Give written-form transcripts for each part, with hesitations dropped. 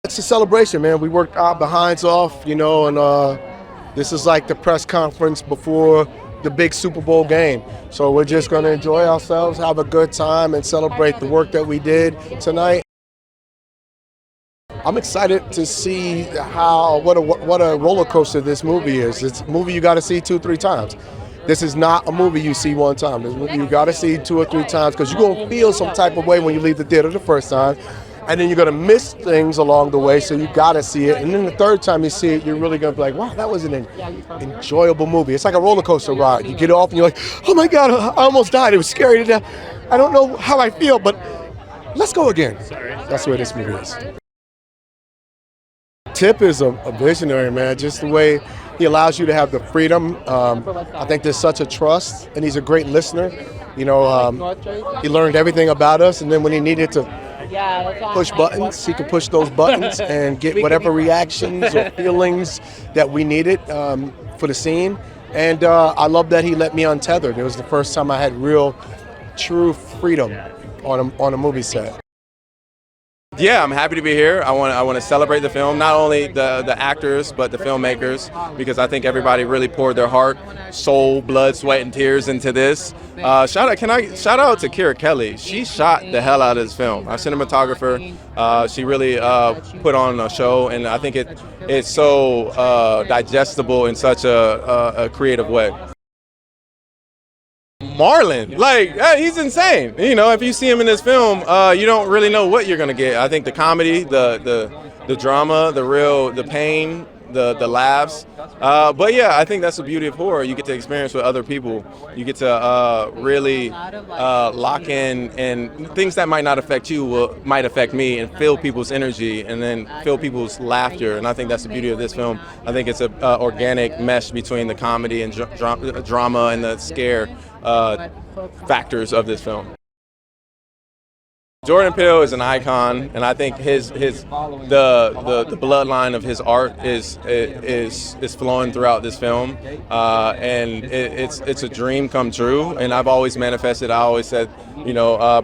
It's a celebration, man. We worked our behinds off, and this is like the press conference before the big Super Bowl game. So we're just going to enjoy ourselves, have a good time, and celebrate the work that we did tonight. I'm excited to see what a roller coaster this movie is. It's a movie you got to see 2-3 times. This is not a movie you see one time. This movie you got to see 2 or 3 times because you're going to feel some type of way when you leave the theater the first time. And then you're going to miss things along the way, so you got to see it. And then the third time you see it, you're really going to be like, wow, that was an enjoyable movie. It's like a roller coaster ride. You get off and you're like, oh my God, I almost died. It was scary to death. I don't know how I feel, but let's go again. That's where this movie is. Tip is a visionary, man. Just the way he allows you to have the freedom. I think there's such a trust, and he's a great listener. He learned everything about us, and then when he needed to push buttons, he could push those buttons and get whatever reactions or feelings that we needed for the scene. And I love that he let me untethered. It was the first time I had real, true freedom on a movie set. Yeah, I'm happy to be here. I want to celebrate the film, not only the actors but the filmmakers, because I think everybody really poured their heart, soul, blood, sweat, and tears into this. Shout out to Kira Kelly. She shot the hell out of this film. Our cinematographer, she really put on a show, and I think it's so digestible in such a creative way. Marlon, he's insane. If you see him in this film, you don't really know what you're gonna get. I think the comedy, the drama, the pain, the laughs. But yeah, I think that's the beauty of horror. You get to experience with other people. You get to really lock in, and things that might not affect you might affect me, and feel people's energy, and then feel people's laughter. And I think that's the beauty of this film. I think it's a organic mesh between the comedy and drama and the scare factors of this film. Jordan Peele is an icon, and I think the bloodline of his art is flowing throughout this film, and it's a dream come true. And I've always manifested. I always said,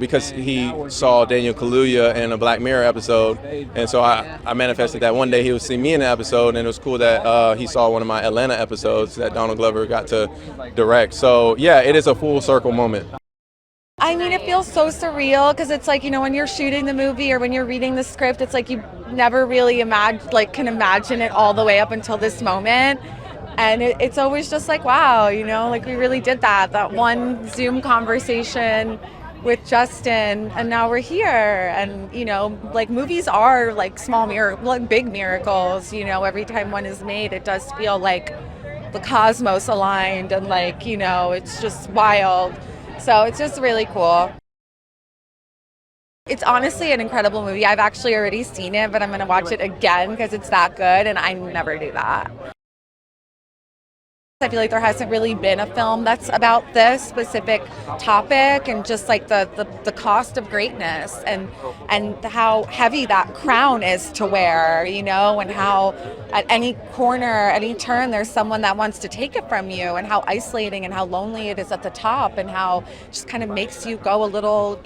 because he saw Daniel Kaluuya in a Black Mirror episode, and so I manifested that one day he would see me in the episode, and it was cool that he saw one of my Atlanta episodes that Donald Glover got to direct. So yeah, it is a full circle moment. I mean, it feels so surreal because it's like, when you're shooting the movie or when you're reading the script, it's like you never really can imagine it all the way up until this moment. And it's always just like, wow, we really did that. That one Zoom conversation with Justin, and now we're here. And, movies are like big miracles. Every time one is made, it does feel like the cosmos aligned, and it's just wild. So it's just really cool. It's honestly an incredible movie. I've actually already seen it, but I'm going to watch it again because it's that good, and I never do that. I feel like there hasn't really been a film that's about this specific topic, and just like the cost of greatness and how heavy that crown is to wear, and how at any corner, any turn, there's someone that wants to take it from you, and how isolating and how lonely it is at the top, and how it just kind of makes you go a little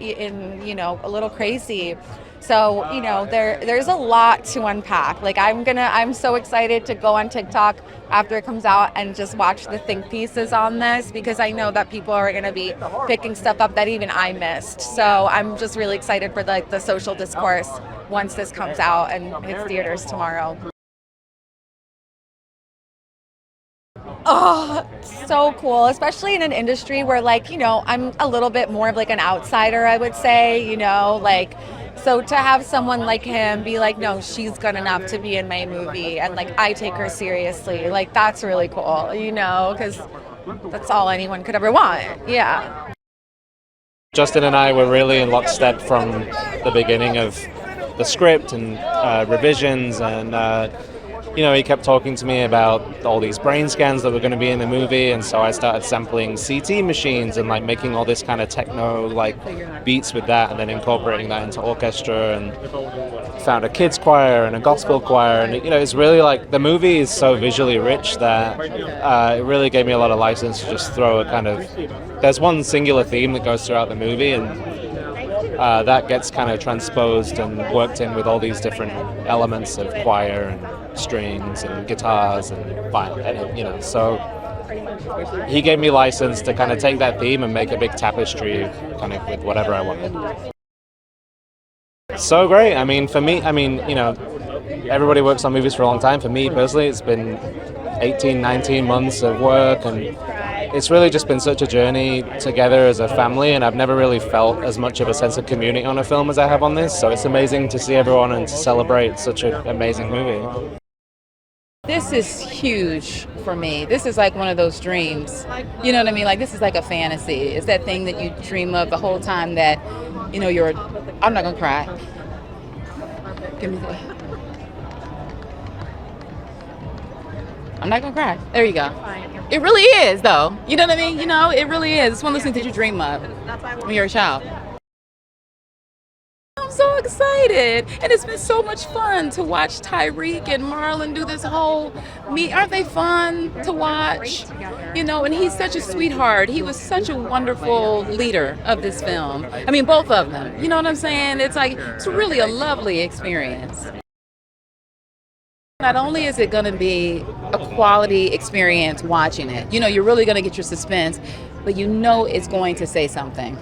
crazy. So, there's a lot to unpack. I'm so excited to go on TikTok after it comes out and just watch the think pieces on this, because I know that people are going to be picking stuff up that even I missed. So I'm just really excited for the social discourse once this comes out and hits theaters tomorrow. Oh, so cool, especially in an industry where I'm a little bit more of an outsider, I would say, so to have someone like him be like, no, she's good enough to be in my movie, and I take her seriously, that's really cool, because that's all anyone could ever want. Yeah. Justin and I were really in lockstep from the beginning of the script and revisions, and he kept talking to me about all these brain scans that were going to be in the movie, and so I started sampling CT machines and making all this kind of techno beats with that, and then incorporating that into orchestra, and found a kids choir and a gospel choir, and it's really the movie is so visually rich that it really gave me a lot of license to just throw there's one singular theme that goes throughout the movie, and that gets kind of transposed and worked in with all these different elements of choir and strings and guitars and violin, you know. So he gave me license to kind of take that theme and make a big tapestry kind of with whatever I wanted. So great. I mean, for me, you know, everybody works on movies for a long time. For me personally, it's been 18, 19 months of work, and it's really just been such a journey together as a family, and I've never really felt as much of a sense of community on a film as I have on this, so it's amazing to see everyone and to celebrate such an amazing movie. This is huge for me. This is like one of those dreams. You know what I mean? Like, this is like a fantasy. It's that thing that you dream of the whole time that, you know, I'm not gonna cry. Give me that. I'm not gonna cry. There you go. It really is, though. You know what I mean? You know, it really is. It's one of those things that you dream of when you're a child. I'm so excited, and it's been so much fun to watch Tyriq and Marlon do this whole meet. Aren't they fun to watch? You know, and he's such a sweetheart. He was such a wonderful leader of this film. I mean, both of them. You know what I'm saying? It's like, it's really a lovely experience. Not only is it going to be a quality experience watching it, you know, you're really going to get your suspense, but you know it's going to say something.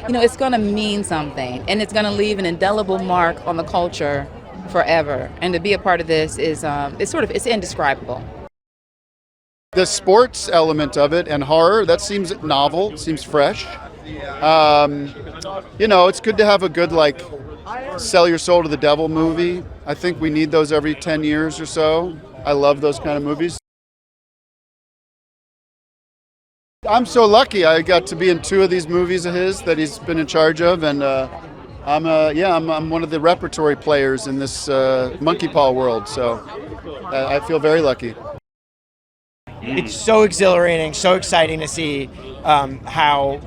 You know, it's going to mean something, and it's going to leave an indelible mark on the culture forever. And to be a part of this is, it's indescribable. The sports element of it and horror, that seems novel, seems fresh. You know, it's good to have a good, like, sell your soul to the devil movie. I think we need those every 10 years or so. I love those kind of movies. I'm so lucky I got to be in 2 of these movies of his that he's been in charge of, and I'm one of the repertory players in this monkey paw world, so I feel very lucky. It's so exhilarating, so exciting to see how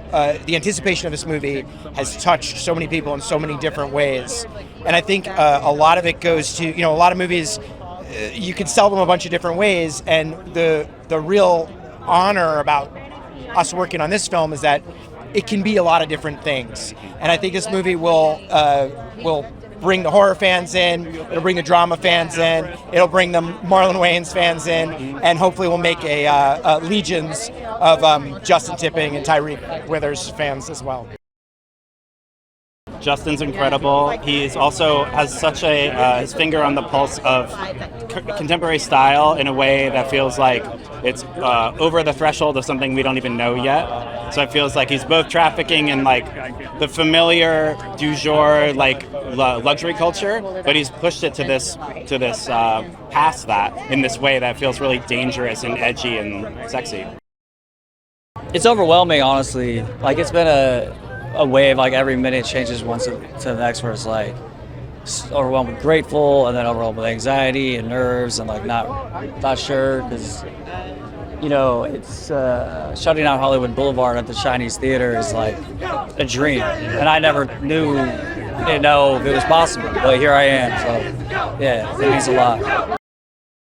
the anticipation of this movie has touched so many people in so many different ways. And I think a lot of it goes to, you know, a lot of movies, you can sell them a bunch of different ways, and the real honor about us working on this film is that it can be a lot of different things. And I think this movie will bring the horror fans in, it'll bring the drama fans in, it'll bring the Marlon Wayans fans in, and hopefully we'll make a legions of Justin Tipping and Tyriq Withers fans as well. Justin's incredible. He's also has such his finger on the pulse of contemporary style in a way that feels like it's over the threshold of something we don't even know yet. So it feels like he's both trafficking in like the familiar du jour like luxury culture, but he's pushed it to this past that in this way that feels really dangerous and edgy and sexy. It's overwhelming, honestly. Like, it's been a wave, like every minute changes one to the next, where it's like overwhelmed with grateful, and then overwhelmed with anxiety and nerves, and like not sure, because, you know, it's shutting down Hollywood Boulevard at the Chinese Theater is like a dream, and I never didn't know if it was possible, but here I am. So yeah, it means a lot.